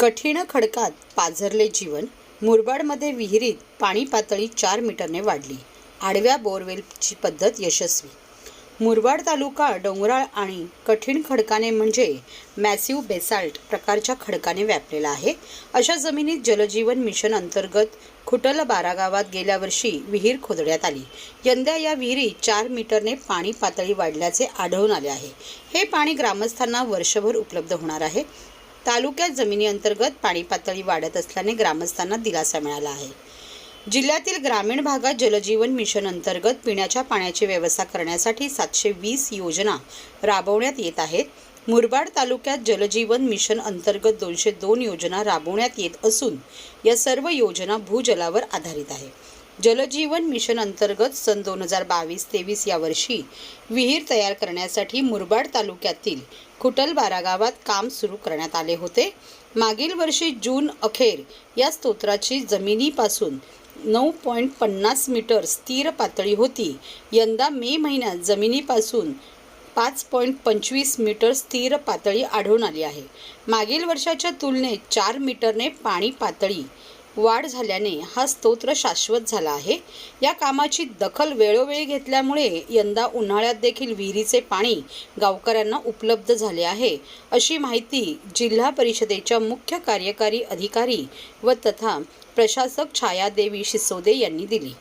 कठीण खडकात पाझरले जीवन. मुरबाडमध्ये विहिरीत पाणी पातळी 4 मीटरने वाढली. आडव्या बोरवेलची पद्धत यशस्वी. मुरबाड तालुका डोंगराळ आणि कठीण खडकाने म्हणजे मॅसिव्ह बेसाल्ट प्रकारच्या खडकाने व्यापलेला आहे. अशा जमिनीत जलजीवन मिशन अंतर्गत खुटल 12 गावात गेल्या वर्षी विहीर खोदण्यात आली. यंदा या विहिरीत 4 मीटरने पाणी पातळी वाढल्याचे आढळून आले आहे. हे पाणी ग्रामस्थांना वर्षभर उपलब्ध होणार आहे. तालुक्यात जमिनी अंतर्गत पाणी पातळी वाढत असल्याने ग्रामस्थांना दिलासा मिळाला आहे. जिल्ह्यातील ग्रामीण भागात जलजीवन मिशन अंतर्गत पिण्याच्या पाण्याची व्यवस्था करण्यासाठी 720 योजना राबवण्यात येत आहेत. मुरबाड तालुक्यात जलजीवन मिशन अंतर्गत 202 योजना राबवण्यात येत असून या सर्व योजना भूजलावर आधारित आहे. जलजीवन मिशन अंतर्गत सन 2022-23 या वर्षी विहीर तयार करण्यासाठी मुरबाड तालुक्यातील खुटल 12 गावात काम सुरू करण्यात आले होते. मागील वर्षी जून अखेर या स्तोत्राची जमिनीपासून 9.50 मीटर स्थिर पातळी होती. यंदा मे महिन्यात जमिनीपासून 5.25 मीटर स्थिर पातळी आढळून आली आहे. मागील वर्षाच्या तुलनेत 4 मीटरने पाणी पातळी वाढ झाल्याने हा स्तोत्र शाश्वत झाला आहे. या कामाची दखल वेळोवेळी घेतल्यामुळे यंदा उन्हाळ्यात देखील विहिरीचे पाणी गावकऱ्यांना उपलब्ध झाले आहे, अशी माहिती जिल्हा परिषदेच्या मुख्य कार्यकारी अधिकारी व तथा प्रशासक छायादेवी शिसोदे यांनी दिली.